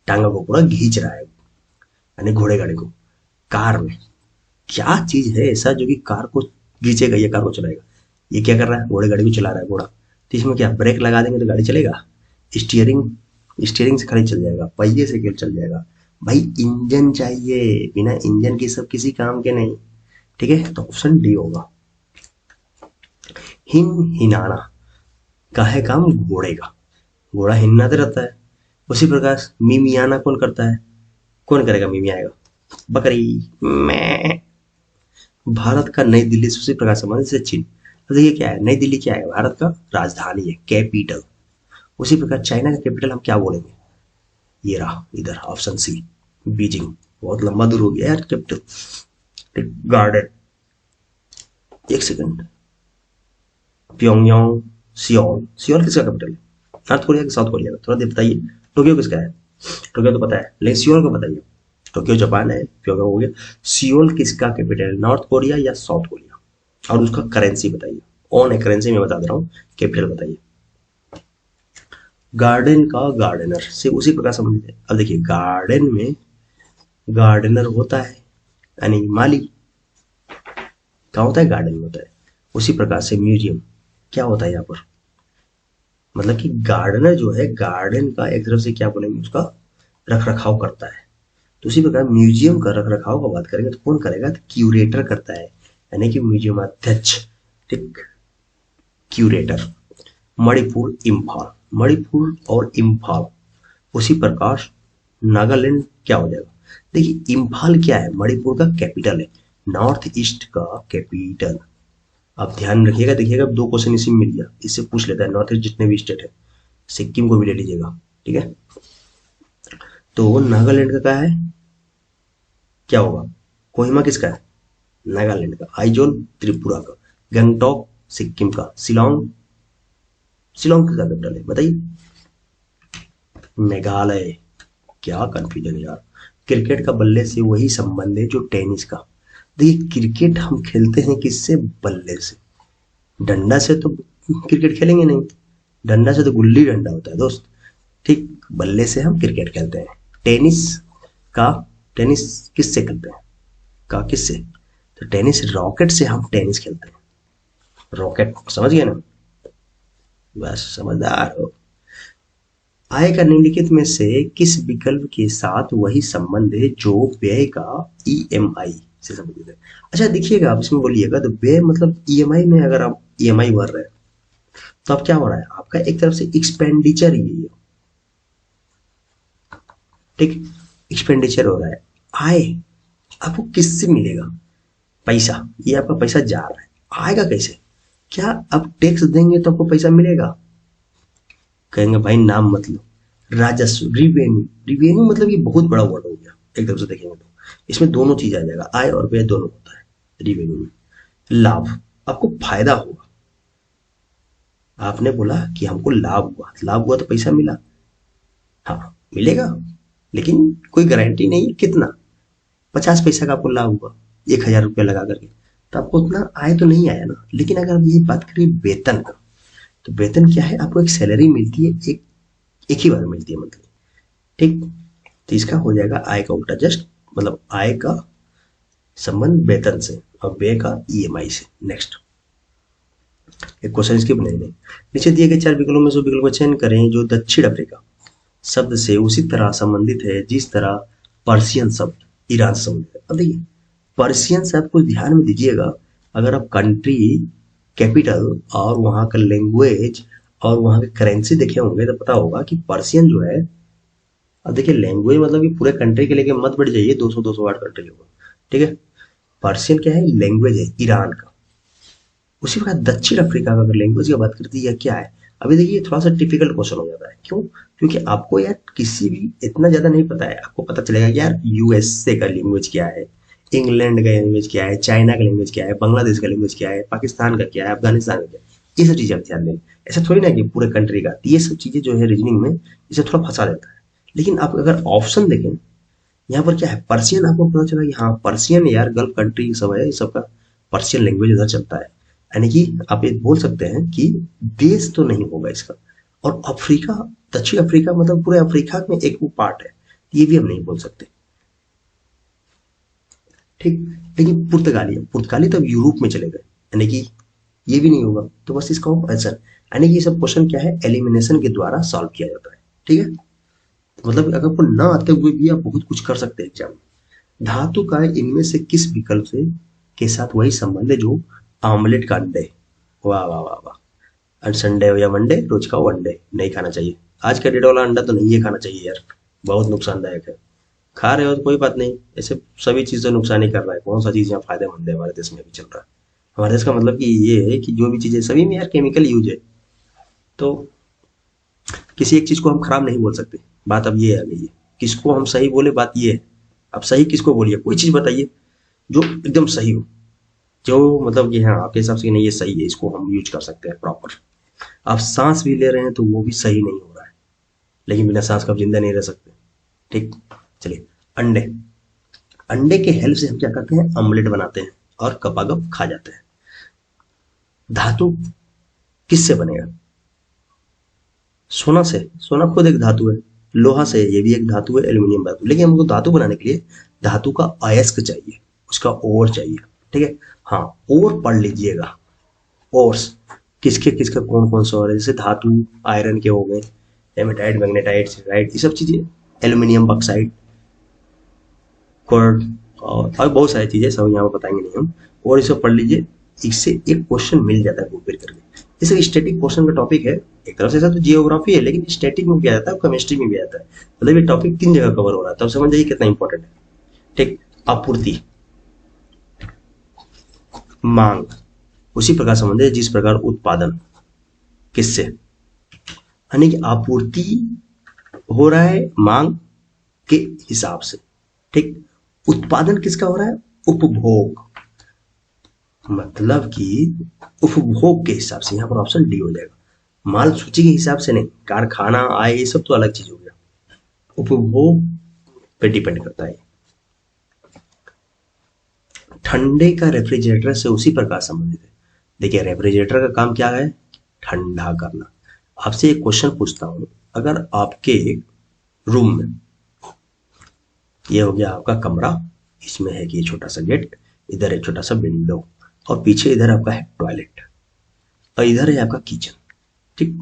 टांगा को पूरा खींच रहा है, यानी घोड़े गाड़ी को। कार में क्या चीज है ऐसा जो कि कार को खींचेगा, ये कार को चलाएगा? ये क्या कर रहा है? घोड़े गाड़ी को चला रहा है घोड़ा। तो इसमें क्या ब्रेक लगा देंगे तो गाड़ी चलेगा? स्टीयरिंग, स्टीयरिंग से खाली चल जाएगा, पहिए से चल जाएगा। भाई इंजन चाहिए, बिना इंजन के सब किसी काम के नहीं। ठीक है, तो ऑप्शन डी होगा। हिन हिनाना का है काम घोड़े का, घोड़ा हिन्नाते रहता है। उसी प्रकार मिमियाना कौन करता है, कौन करेगा मिमियाएगा, बकरी मैं। भारत का नई दिल्ली से उसी प्रकार संबंधित से चीन। अब देखिए क्या है, नई दिल्ली क्या है, भारत का राजधानी है, कैपिटल। उसी प्रकार चाइना का कैपिटल हम क्या बोलेंगे, ये रहा इधर ऑप्शन सी, बीजिंग। बहुत लंबा दूर हो गया यार कैपिटल। गार्डन, एक सेकंड, प्योंगयांग, सियोल, सियोल किसका कैपिटल है, नॉर्थ कोरिया के साउथ कोरिया का, थोड़ा देर बताइए। टोक्यो किसका है, टोक्यो तो पता है, लेकिन सियोल का बताइए। टोक्यो जापान है, प्योंगयांग हो गया। सियोल किसका कैपिटल है, नॉर्थ कोरिया या साउथ कोरिया, और उसका करेंसी बताइए। ऑन है करेंसी में बता दे रहा हूँ, कैपिटल बताइए। गार्डन का गार्डनर से उसी प्रकार संबंधित है। अब देखिए गार्डन में गार्डनर होता है यानी माली, क्या होता है, गार्डन में होता है। उसी प्रकार से म्यूजियम क्या होता है यहाँ पर, मतलब कि गार्डनर जो है गार्डन का एक तरफ से क्या बोलेंगे, उसका रख रखाव करता है। तो उसी प्रकार म्यूजियम का रख रखाव का बात करेंगे तो कौन करेगा, तो क्यूरेटर करता है, यानी कि म्यूजियम अध्यक्ष, ठीक, क्यूरेटर। मणिपुर, इम्फाल, मणिपुर और इम्फाल। उसी प्रकार नागालैंड क्या हो जाएगा, देखिए इम्फाल क्या है, मणिपुर का कैपिटल है, नॉर्थ ईस्ट का कैपिटल। आप ध्यान रखिएगा, देखिएगा दो क्वेश्चन इसी में मिल गया, इससे पूछ लेता है नॉर्थ ईस्ट जितने भी स्टेट है, सिक्किम को भी ले लीजिएगा, ठीक है। तो नागालैंड का क्या है, क्या होगा, कोहिमा किसका है, नागालैंड का। आइजोल त्रिपुरा का, गंगटोक सिक्किम का, शिलोंग, शिलोंग किसका कैपिटल है बताइए, मेघालय। क्या कंफ्यूजन है यार, क्रिकेट का बल्ले से वही संबंध है जो टेनिस का। देखिए क्रिकेट हम खेलते हैं किससे, बल्ले से, डंडा से तो क्रिकेट खेलेंगे नहीं, डंडा से तो गुल्ली डंडा होता है दोस्त, ठीक, बल्ले से हम क्रिकेट खेलते हैं। टेनिस का, टेनिस किससे खेलते हैं, का किससे, तो टेनिस रॉकेट से हम टेनिस खेलते हैं, रॉकेट, समझ गए ना, बस समझदार हो। आय का निम्नलिखित में से किस विकल्प के साथ वही संबंध है जो व्यय का ईएमआई से संबंधित है। अच्छा देखिएगा, आप इसमें बोलिएगा तो व्यय मतलब ईएमआई में, अगर आप ईएमआई भर रहे हैं तो आप क्या हो रहा है, आपका एक तरफ से एक्सपेंडिचर ही है, ठीक, एक्सपेंडिचर हो रहा है। आय आपको किससे मिलेगा, पैसा, ये आपका पैसा जा रहा है, आएगा कैसे, क्या आप टैक्स देंगे तो आपको पैसा मिलेगा, कहेंगे भाई नाम मत लो, राजस्व, रिवेन्यू, रिवेन्यू मतलब ये बहुत बड़ा वर्ड हो गया, एक तरफ से देखेंगे तो इसमें दोनों चीज आ जाएगा, आय और व्यय दोनों होता है रिवेन्यू में। लाभ, आपको फायदा होगा, आपने बोला कि हमको लाभ हुआ, लाभ हुआ तो पैसा मिला, हाँ मिलेगा, लेकिन कोई गारंटी नहीं है कितना, 50 पैसा का आपको लाभ हुआ 1000 रुपया लगा करके, तो आपको उतना आय तो नहीं आया ना। लेकिन अगर हम ये बात करें वेतन का, तो वेतन क्या है, आपको एक सैलरी मिलती है, एक ही बार मिलती है मंथली, ठीक, तो इसका हो जाएगा आय का उल्टा, जस्ट मतलब आय का संबंध वेतन से और व्यय का ईएमआई से। नेक्स्ट एक क्वेश्चन इसके बनाइए, नीचे दिए गए 4 विकल्पों में से विकल्प का चयन करें जो दक्षिण अफ्रीका शब्द से उसी तरह संबंधित है जिस तरह पर्शियन शब्द ईरान से संबंधित है। अब देखिए पर्शियन से आप कुछ ध्यान में दीजिएगा, अगर आप कंट्री, कैपिटल और वहां का लैंग्वेज और वहां की करेंसी देखे होंगे तो पता होगा कि पर्शियन जो है, अब देखिए लैंग्वेज मतलब कि पूरे कंट्री के लेके मत बढ़ जाइए, 200 वर्ड कंट्री होगा, ठीक है। पर्शियन क्या है, लैंग्वेज है ईरान का। उसी प्रकार दक्षिण अफ्रीका का अगर लैंग्वेज की बात करती है क्या है, अभी देखिए थोड़ा सा डिफिकल्ट क्वेश्चन हो जाता है, क्यों, क्योंकि आपको यार किसी भी इतना ज्यादा नहीं पता है, आपको पता चलेगा कि यार यूएसए का लैंग्वेज क्या है, इंग्लैंड का लैंग्वेज क्या है, चाइना का लैंग्वेज क्या है, बांग्लादेश का लैंग्वेज क्या है, पाकिस्तान का क्या है, अफगानिस्तान का क्या है, ये सब चीजें आप ध्यान दें। ऐसा थोड़ी ना कि पूरे कंट्री का, ये सब चीजें जो है रीजनिंग में इसे थोड़ा फंसा देता है। लेकिन आप अगर ऑप्शन देखें, यहाँ पर क्या है, पर्शियन, आपको पता चला कि हाँ पर्शियन यार गल्फ कंट्री सब है, सबका पर्शियन लैंग्वेज उधर चलता है, यानी कि आप ये बोल सकते हैं कि देश तो नहीं होगा इसका। और अफ्रीका, दक्षिण अफ्रीका मतलब पूरे अफ्रीका में एक वो पार्ट है, ये भी हम नहीं बोल सकते, ठीक। लेकिन पुर्तगाली, पुर्तगाली तब यूरोप में चले गए, यानी कि ये भी नहीं होगा, तो बस इसका आंसर, यानी कि ये सब क्वेश्चन क्या है, एलिमिनेशन के द्वारा सॉल्व किया जाता है, ठीक है। मतलब अगर आपको ना आते हुए भी आप बहुत कुछ कर सकते हैं एग्जाम में। धातु का इनमें से किस विकल्प से के साथ वही संबंध है जो आमलेट का अंडे। वाह वाह वाह वाह। संडे हो या मंडे, रोज का वनडे नहीं खाना चाहिए। आज का डेट वाला अंडा तो नहीं है खाना चाहिए यार, बहुत नुकसानदायक है। खा रहे हो तो कोई बात नहीं, ऐसे सभी चीजें नुकसान ही कर रहा है, कौन सा चीज यहाँ फायदेमंद है हमारे देश में भी चल रहा है। हमारे देश का मतलब कि ये है कि जो भी चीजें सभी में यार केमिकल यूज है, तो किसी एक चीज को हम खराब नहीं बोल सकते। बात अब ये आ गई है, किसको हम सही बोले, बात ये है। अब सही किसको बोलिए, कोई चीज बताइए जो एकदम सही हो, जो मतलब कि हाँ आपके हिसाब से नहीं ये सही है, इसको हम यूज कर सकते हैं प्रॉपर। आप सांस भी ले रहे हैं तो वो भी सही नहीं हो रहा है, लेकिन बिना सांस का आप जिंदा नहीं रह सकते। ठीक, चलिए अंडे। अंडे के हेल्प से हम क्या करते हैं, ऑमलेट बनाते हैं और गपागप खा जाते हैं। धातु किससे बनेगा, सोना से। सोना खुद एक धातु है। लोहा से, ये भी एक धातु है, एल्यूमिनियम धातु। लेकिन हमको धातु बनाने के लिए धातु का अयस्क चाहिए, उसका ओर चाहिए। ठीक है, हाँ ओर पढ़ लीजिएगा। ओर्स किसके किसके कौन कौन से और है, जैसे धातु आयरन के हो गए, हेमेटाइट, मैग्नेटाइट, सिराइट, ये सब चीजें, एल्यूमिनियम बॉक्साइट, क्वार्ट और बहुत सारी चीजें, सब यहाँ पर बताएंगे नहीं हम। और इसे पढ़ लीजिए, इससे एक क्वेश्चन मिल जाता है घूम करके। जैसे स्टैटिक क्वेश्चन का टॉपिक है, एक तरफ से ऐसा तो जियोग्राफी है, लेकिन स्टैटिक में भी आ जाता है, केमिस्ट्री में भी आ जाता है। मतलब ये टॉपिक 3 जगह कवर हो रहा है, तब समझ जाइए कितना इंपॉर्टेंट है। ठीक, आपूर्ति, मांग, उसी प्रकार संबंध है जिस प्रकार उत्पादन। किससे, यानी कि आपूर्ति हो रहा है मांग के हिसाब से। ठीक, उत्पादन किसका हो रहा है, उपभोग, मतलब कि उपभोग के हिसाब से। यहां पर ऑप्शन डी हो जाएगा। माल सूची के हिसाब से नहीं, कारखाना आय ये सब तो अलग चीज हो गया, उपभोग पे डिपेंड करता है। ठंडे का रेफ्रिजरेटर से उसी प्रकार संबंधित है। देखिए रेफ्रिजरेटर का काम क्या है, ठंडा करना। आपसे एक क्वेश्चन पूछता हूं, अगर आपके रूम में, ये हो गया आपका कमरा, इसमें है कि ये छोटा सा गेट, इधर एक छोटा सा विंडो, और पीछे इधर आपका है टॉयलेट, और इधर है आपका किचन। ठीक,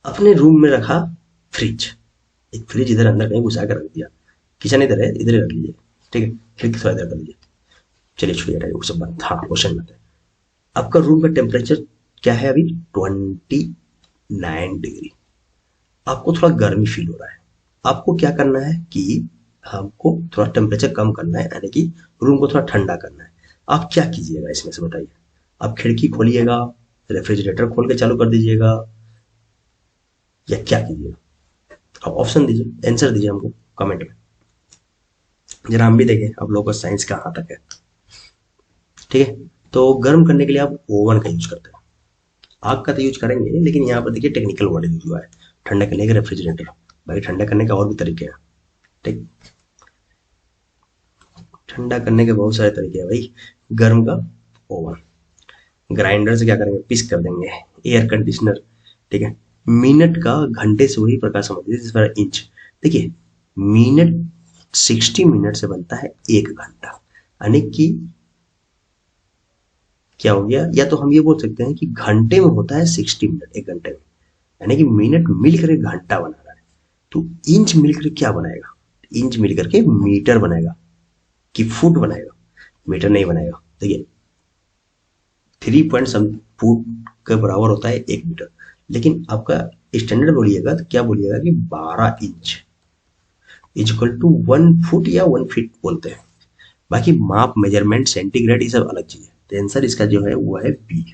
अपने रूम में रखा फ्रिज, एक फ्रिज इधर अंदर कहीं घुसा कर रख दिया, किचन इधर है, इधर रख लीजिए। ठीक है, फिर थोड़ा इधर कर लीजिए। चलिए छोड़िए वो सब बात, हाँ क्वेश्चन में आपका रूम का टेम्परेचर क्या है अभी, 29 डिग्री। आपको थोड़ा गर्मी फील हो रहा है, आपको क्या करना है कि हमको थोड़ा टेम्परेचर कम करना है, यानी कि रूम को थोड़ा ठंडा करना है। आप क्या कीजिएगा इसमें से बताइए, आप खिड़की खोलिएगा, रेफ्रिजरेटर खोल के चालू कर दीजिएगा, या क्या कीजिएगा, आप ऑप्शन दीजिए, आंसर दीजिए हमको कमेंट में, जरा हम भी देखें आप लोगों का साइंस कहाँ तक है। ठीक है, तो गर्म करने के लिए आप ओवन का यूज करते हैं, आग का तो यूज करेंगे, लेकिन यहाँ पर देखिए टेक्निकल वर्ड यूज हुआ है, ठंडा करने का रेफ्रिजरेटर। भाई ठंडा करने का और भी तरीके हैं। ठीक, ठंडा करने के बहुत सारे तरीके हैं भाई। गर्म का ओवन, ग्राइंडर से क्या करेंगे, पीस कर देंगे, एयर कंडीशनर। ठीक है, मिनट का घंटे से वही प्रकार संबंधित जिस पर इंच। देखिए मिनट 60 मिनट से बनता है 1 घंटा, यानी कि क्या हो गया, या तो हम ये बोल सकते हैं कि घंटे में होता है 60 मिनट 1 घंटे में, यानी कि मिनट मिलकर एक घंटा बना रहा है। तो इंच मिलकर क्या बनाएगा, इंच मिलकर के मीटर बनाएगा कि फुट बनाएगा, मीटर नहीं बनाएगा। देखिए 3 सम फुट के बराबर होता है 1 मीटर, लेकिन आपका स्टैंडर्ड बोलिएगा तो क्या बोलिएगा कि 12 इंच इक्वल टू 1 फुट या 1 फीट बोलते हैं। बाकी माप, मेजरमेंट, सेंटीग्रेड ये सब अलग चीज है। तो आंसर इसका जो है वो है बी।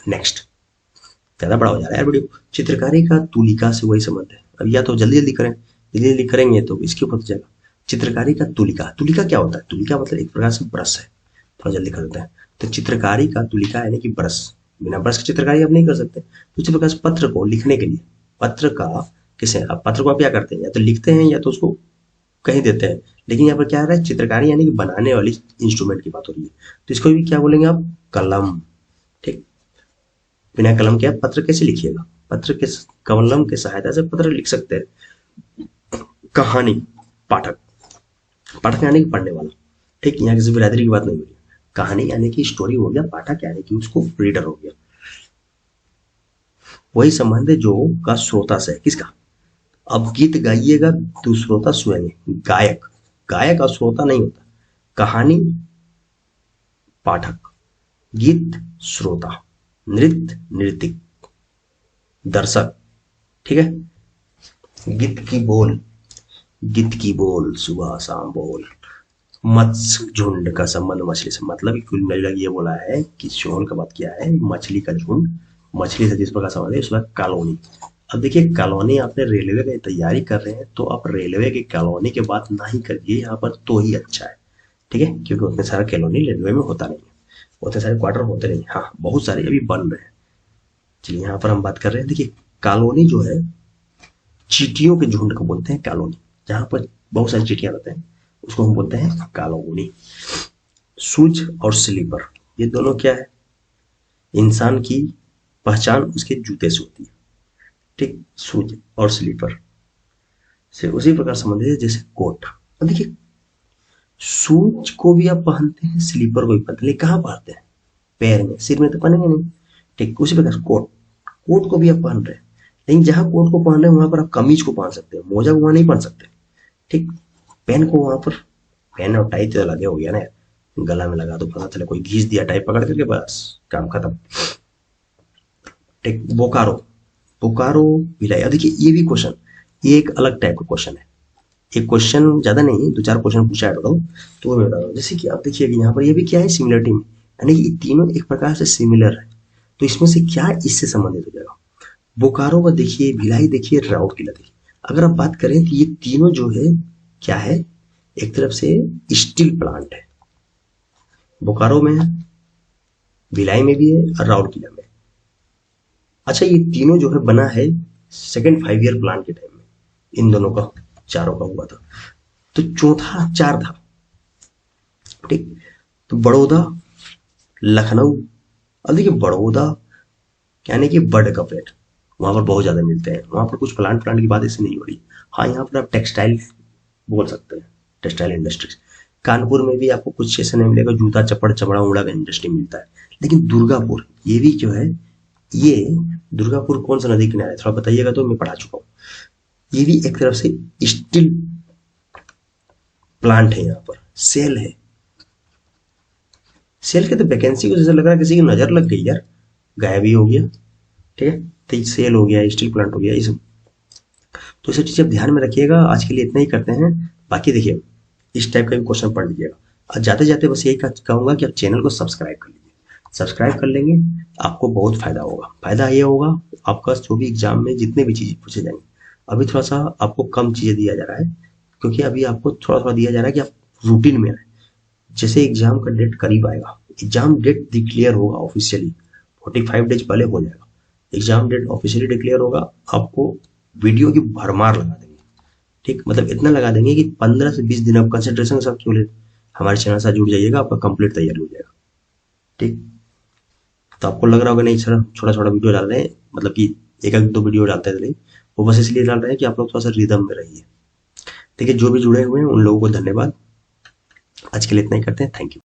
नेक्स्ट, ज्यादा बड़ा हो जा रहा है यार वीडियो। चित्रकारी का तुलिका से वही संबंध है। अब या तो जल्दी जल्दी करें, जल्दी जल्दी करेंगे तो इसके ऊपर जाएगा। चित्रकारी का तुलिका, तुलिका क्या होता है, तुलिका मतलब एक प्रकार से ब्रश है। थोड़ा जल्दी कर देते हैं। तो चित्रकारी का तुलिका यानी कि ब्रश, बिना ब्रश की चित्रकारी आप नहीं कर सकते। तो इसी प्रकार से पत्र को लिखने के लिए, पत्र का किसे, आप पत्र को आप क्या करते हैं, या तो लिखते हैं या तो उसको कहीं देते हैं। लेकिन यहाँ पर क्या आ रहा है, चित्रकारी यानी कि बनाने वाली इंस्ट्रूमेंट की बात हो रही है। तो इसको भी क्या बोलेंगे आप, कलम। ठीक, बिना कलम के आप पत्र कैसे लिखिएगा, पत्र के कलम के सहायता से पत्र लिख सकते हैं। कहानी, पाठक, पाठक यानी कि पढ़ने वाला। ठीक, यहाँ किसी बिरादरी की बात नहीं हो रही। कहानी यानी कि स्टोरी हो गया, पाठक यानी कि उसको रीडर हो गया। वही संबंध है जो का श्रोता से, किसका, अब गीत गाइएगा तो श्रोता स्वयं, गायक, गायक और श्रोता नहीं होता। कहानी पाठक, गीत श्रोता, नृत्य नृतिक, दर्शक। ठीक है। गीत की बोल सुबह शाम बोल। मत्स्य झुंड का संबंध मछली से, मतलब कुल मिलाकर ये बोला है कि शोल का बात किया है मछली का झुंड, मछली से जिस प्रकार संबंध है उसका कॉलोनी। अब देखिए कॉलोनी, आपने रेलवे की तैयारी कर रहे हैं तो आप रेलवे की कॉलोनी की बात ना ही करिए यहाँ पर तो ही अच्छा है। ठीक है, क्योंकि उतने सारा कॉलोनी रेलवे में होता नहीं है, उतने सारे क्वार्टर होते नहीं। हाँ बहुत सारे अभी बन रहे हैं। चलिए यहाँ पर हम बात कर रहे हैं, देखिए कॉलोनी जो है चींटियों के झुंड को बोलते हैं कॉलोनी, जहां पर बहुत सारी चींटियां रहते हैं उसको हम बोलते हैं कॉलोनी। शूज और स्लीपर, ये दोनों क्या है, इंसान की पहचान उसके जूते से होती है। ठीक, शूज और स्लीपर से उसी प्रकार संबंधित है जैसे कोट। अब देखिए शूज को भी आप पहनते हैं, स्लीपर को भी पहनते हैं, लेकिन कहाँ पहनते हैं, पैर में, सिर में तो पहनेंगे नहीं। ठीक, उसी प्रकार कोट, कोट को भी आप पहन रहे हैं, लेकिन जहां कोट को पहन रहे हैं वहां पर आप कमीज को पहन सकते हैं, मोजा को वहां नहीं पहन सकते। ठीक, पेन को वहां पर, पेन और टाई तो लगे हो गया ना, गला में लगा दो, पता चले कोई घींच दिया टाई पकड़ करके, बस काम खत्म। ठीक, बोकारो, बोकारो भिलाई। देखिए ये भी क्वेश्चन, ये एक अलग टाइप का क्वेश्चन है। एक क्वेश्चन ज्यादा नहीं, दो चार क्वेश्चन पूछा है टोटल, तो वो मैं बता रहा हूँ। जैसे कि आप देखिए यहाँ पर ये भी क्या है, सिमिलरिटी में, यानी कि तीनों एक प्रकार से सिमिलर है, तो इसमें से क्या इससे संबंधित हो जाएगा। बोकारो का देखिए, भिलाई देखिए, राउरकेला देखिए। अगर आप बात करें तो ये तीनों जो है क्या है, एक तरफ से स्टील प्लांट है, बोकारो में है, भिलाई में भी है और राउरकेला में। अच्छा ये तीनों जो है बना है सेकेंड 5 ईयर प्लान के टाइम में, इन दोनों का, चारों का हुआ था। तो चौथा 4 था। ठीक, तो बड़ौदा, लखनऊ। अब देखिए बड़ौदा यानी कि बर्ड का पेट, वहां पर बहुत ज्यादा मिलते हैं, वहां पर कुछ प्लांट की बात ऐसे नहीं हो रही। हाँ यहाँ पर आप टेक्सटाइल बोल सकते हैं, टेक्सटाइल इंडस्ट्रीज। कानपुर में भी आपको कुछ ऐसा नहीं मिलेगा, जूता चप्पड़ चमड़ा उमड़ा का इंडस्ट्री मिलता है। लेकिन दुर्गापुर, ये भी जो है, ये दुर्गापुर कौन सा नदी किनारे, थोड़ा बताइएगा, तो मैं पढ़ा चुका हूँ। ये भी एक तरफ से स्टील प्लांट है, यहाँ पर सेल है। सेल के तो वैकेंसी को जैसे लग रहा है किसी की नजर लग गई यार, गायब ही हो गया। ठीक है, तो सेल हो गया, स्टील प्लांट हो गया, ये सब, तो ये सब चीजें ध्यान में रखिएगा। आज के लिए इतना ही करते हैं, बाकी देखिए इस टाइप का भी क्वेश्चन पढ़ लीजिएगा। और जाते जाते बस यही कहूंगा कि आप चैनल को सब्सक्राइब कर लीजिए, सब्सक्राइब कर लेंगे आपको बहुत फायदा होगा। फायदा ये होगा आपका जो भी एग्जाम में जितने भी चीजें पूछे जाएंगे, अभी थोड़ा सा आपको कम चीजें दिया जा रहा है, क्योंकि अभी आपको थोड़ा थोड़ा दिया जा रहा है कि आप रूटीन में आए। जैसे एग्जाम का डेट करीब आएगा, एग्जाम डेट डिक्लेयर होगा ऑफिशियली, 45 डेज पहले हो जाएगा, एग्जाम डेट ऑफिशियली डिक्लेयर होगा, आपको वीडियो की भरमार लगा देंगे। ठीक, मतलब इतना लगा देंगे कि 15 से 20 दिन आप कंसंट्रेशन के साथ केवल हमारे चैनल से जुड़ जाइएगा, आपका कंप्लीट तैयारी हो जाएगा। ठीक, तो आपको लग रहा होगा नहीं सर छोटा छोटा वीडियो डाल रहे हैं, मतलब कि एक एक दो वीडियो डालते हैं, वो बस इसलिए डाल रहे हैं कि आप लोग थोड़ा सा रिदम में रहिए। ठीक है, जो भी जुड़े हुए हैं उन लोगों को धन्यवाद। आज के लिए इतना ही करते हैं, थैंक यू।